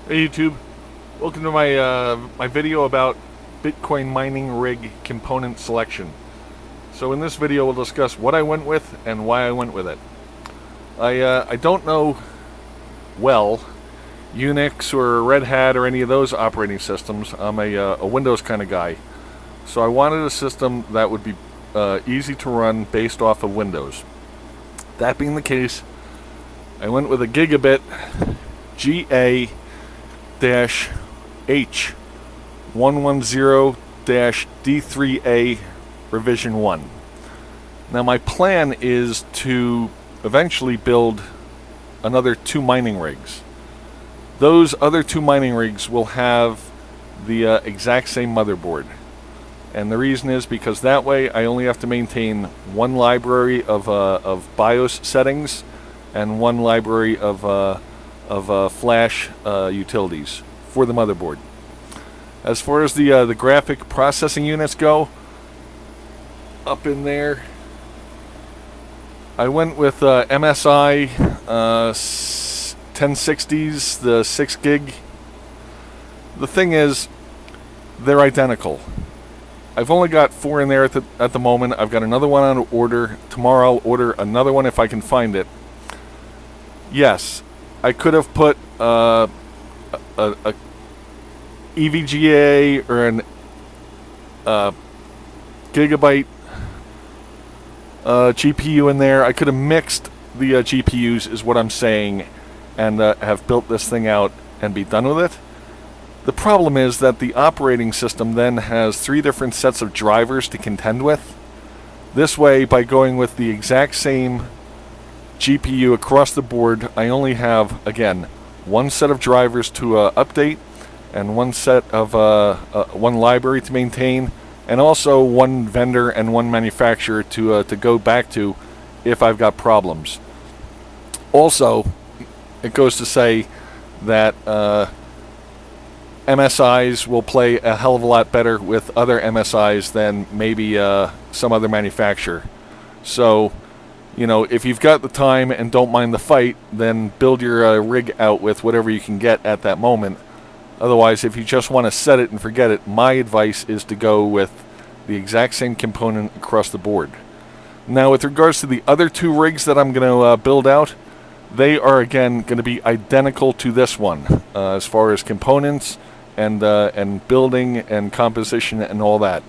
Hey YouTube, welcome to my video about Bitcoin mining rig component selection. So in this video we'll discuss what I went with and why I went with it. I don't know well Unix or Red Hat or any of those operating systems. I'm a Windows kind of guy. So I wanted a system that would be easy to run based off of Windows. That being the case, I went with a gigabit GA-H110-D3A revision 1. Now my plan is to eventually build another 2 mining rigs. Those other 2 mining rigs will have the exact same motherboard. And the reason is because that way I only have to maintain one library of BIOS settings and one library of flash utilities for the motherboard. As far as the graphic processing units go, up in there, I went with MSI 1060s, the 6 gig. The thing is, they're identical. I've only got 4 in there at the moment. I've got another one on order. Tomorrow I'll order another one if I can find it. Yes, I could have put a EVGA or an gigabyte GPU in there. I could have mixed the GPUs, is what I'm saying, and have built this thing out and be done with it. The problem is that the operating system then has 3 different sets of drivers to contend with. This way, by going with the exact same GPU across the board, I only have, again, one set of drivers to update, and one set of one library to maintain, and also one vendor and one manufacturer to go back to if I've got problems. Also, it goes to say that MSIs will play a hell of a lot better with other MSIs than maybe some other manufacturer. So, you know, if you've got the time and don't mind the fight, then build your rig out with whatever you can get at that moment. Otherwise, if you just want to set it and forget it, my advice is to go with the exact same component across the board. Now, with regards to the other 2 rigs that I'm going to build out, they are, again, going to be identical to this one as far as components and building and composition and all that.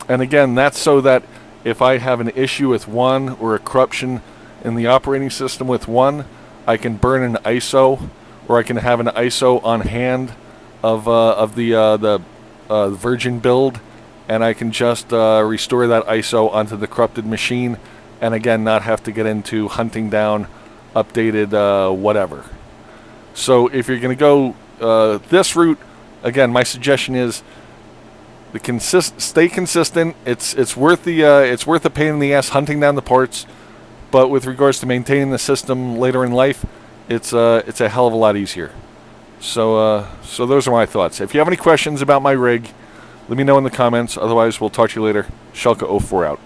And again, that's so that if I have an issue with one or a corruption in the operating system with one, I can burn an ISO, or I can have an ISO on hand of the Virgin build, and I can just restore that ISO onto the corrupted machine, and again not have to get into hunting down updated whatever. So if you're going to go this route, again, my suggestion is stay consistent. It's worth the pain in the ass hunting down the parts, but with regards to maintaining the system later in life, it's a hell of a lot easier. So those are my thoughts. If you have any questions about my rig, let me know in the comments. Otherwise, we'll talk to you later. Shelka04 out.